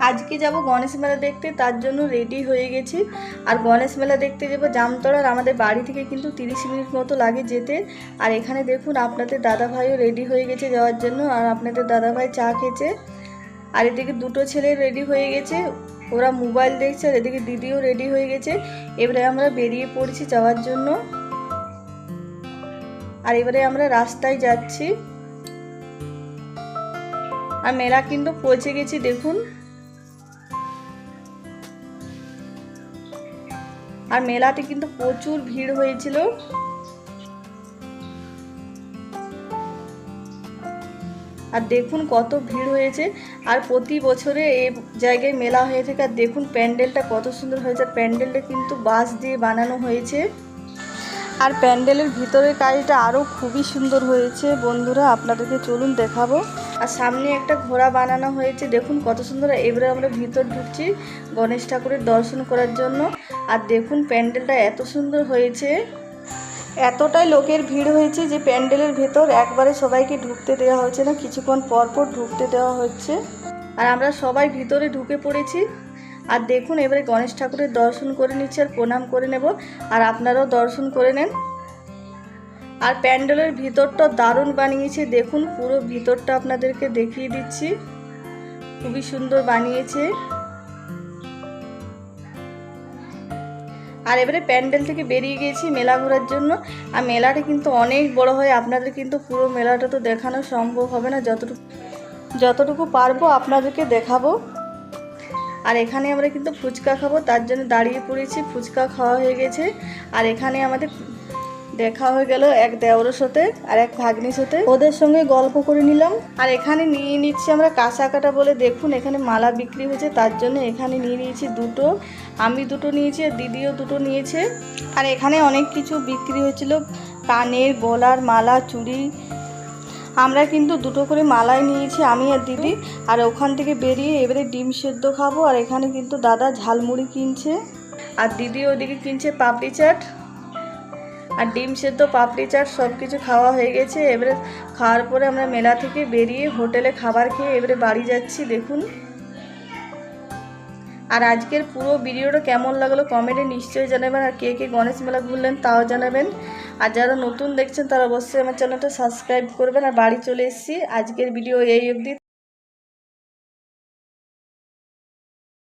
আজকে যাব গণেশ মেলা দেখতে, তার জন্য রেডি হয়ে গেছি। আর গণেশ মেলা দেখতে যাব জামতলার, আমাদের বাড়ি থেকে কিন্তু 30 মিনিট মতো লাগে যেতে। আর এখানে দেখুন আপনাদের দাদাভাইও রেডি হয়ে গেছে যাওয়ার জন্য, আর আপনাদের দাদাভাই চা খেয়েছে। আর এদিকে দুটো ছেলে রেডি হয়ে গেছে, ওরা মোবাইল দেখছে। আর এদিকে দিদিও রেডি হয়ে গেছে। এবারে আমরা বেরিয়ে পড়েছি যাওয়ার জন্য। আর এবারে আমরা রাস্তায় যাচ্ছি। আর মেলা কিন্তু পৌঁছে গেছি দেখুন। আর মেলাতে কিন্তু প্রচুর ভিড় হয়েছিল। আর দেখুন কত ভিড় হয়েছে। আর প্রতি বছরে এই জায়গায় মেলা হয়ে থাকে। আর দেখুন প্যান্ডেলটা কত সুন্দর হয়েছে। আর প্যান্ডেলটা কিন্তু বাঁশ দিয়ে বানানো হয়েছে। আর প্যান্ডেলের ভিতরের কাজটা আরও খুবই সুন্দর হয়েছে বন্ধুরা, আপনাদেরকে চলুন দেখাবো। আর সামনে একটা ঘোড়া বানানো হয়েছে, দেখুন কত সুন্দর। এবারে আমরা ভিতর ঢুকছি গণেশ ঠাকুরের দর্শন করার জন্য। আর দেখুন প্যান্ডেলটা এত সুন্দর হয়েছে। এতটাই লোকের ভিড় হয়েছে যে প্যান্ডেলের ভেতর একবারে সবাইকে ঢুকতে দেওয়া হচ্ছে না, কিছুক্ষণ পর পর ঢুকতে দেওয়া হচ্ছে। আর আমরা সবাই ভিতরে ঢুকে পড়েছি। আর দেখুন এবারে গণেশ ঠাকুরের দর্শন করে নিচ্ছি আর প্রণাম করে নেব। আর আপনারাও দর্শন করে নেন। আর প্যান্ডেলের ভিতরটা দারুণ বানিয়েছে, দেখুন পুরো ভিতরটা আপনাদেরকে দেখিয়ে দিচ্ছি, খুবই সুন্দর বানিয়েছে। আর এবারে প্যান্ডেল থেকে বেরিয়ে গিয়েছি মেলা ঘোরার জন্য। আর মেলাটা কিন্তু অনেক বড় হয়, আপনাদের কিন্তু পুরো মেলাটা তো দেখানো সম্ভব হবে না, যতটুকু পারবো আপনাদেরকে দেখাবো। আর এখানে আমরা কিন্তু ফুচকা খাবো, তার জন্য দাঁড়িয়ে পড়েছি। ফুচকা খাওয়া হয়ে গেছে। আর এখানে আমাদের দেখা হয়ে গেল এক দেওরের সাথে আর এক ভাগ্নির সাথে, ওদের সঙ্গে গল্প করে নিলাম। আর এখানে নিয়ে নিচ্ছি আমরা কাঁচা কাটা বলে, দেখুন এখানে মালা বিক্রি হয়েছে, তার জন্য এখানে নিয়ে নিয়েছি দুটো। আমি দুটো নিয়েছি আর দিদিও দুটো নিয়েছে। আর এখানে অনেক কিছু বিক্রি হয়েছিল, কানের, গলার মালা, চুড়ি। আমরা কিন্তু দুটো করে মালাই নিয়েছি আমি আর দিদি। আর ওখান থেকে বেরিয়ে এবারে ডিম সেদ্ধ খাবো। আর এখানে কিন্তু দাদা ঝালমুড়ি কিনছে, আর দিদি ওদিকে কিনছে পাপড়ি চাট। আর ডিম সেদ্ধ, পাপড়ি চাট সব কিছু খাওয়া হয়ে গেছে। এবারে খাওয়ার পরে আমরা মেলা থেকে বেরিয়ে হোটেলে খাবার খেয়ে এবারে বাড়ি যাচ্ছি দেখুন। আর আজকের পুরো ভিডিওটা কেমন লাগলো কমেন্টে নিশ্চয়ই জানাবেন। আর কে কে গণেশ মেলা ঘুরলেন তাও জানাবেন। আর যারা নতুন দেখছেন তারা অবশ্যই আমার চ্যানেলটা সাবস্ক্রাইব করবেন। আর বাড়ি চলে এসেছি, আজকের ভিডিও এই অবধি।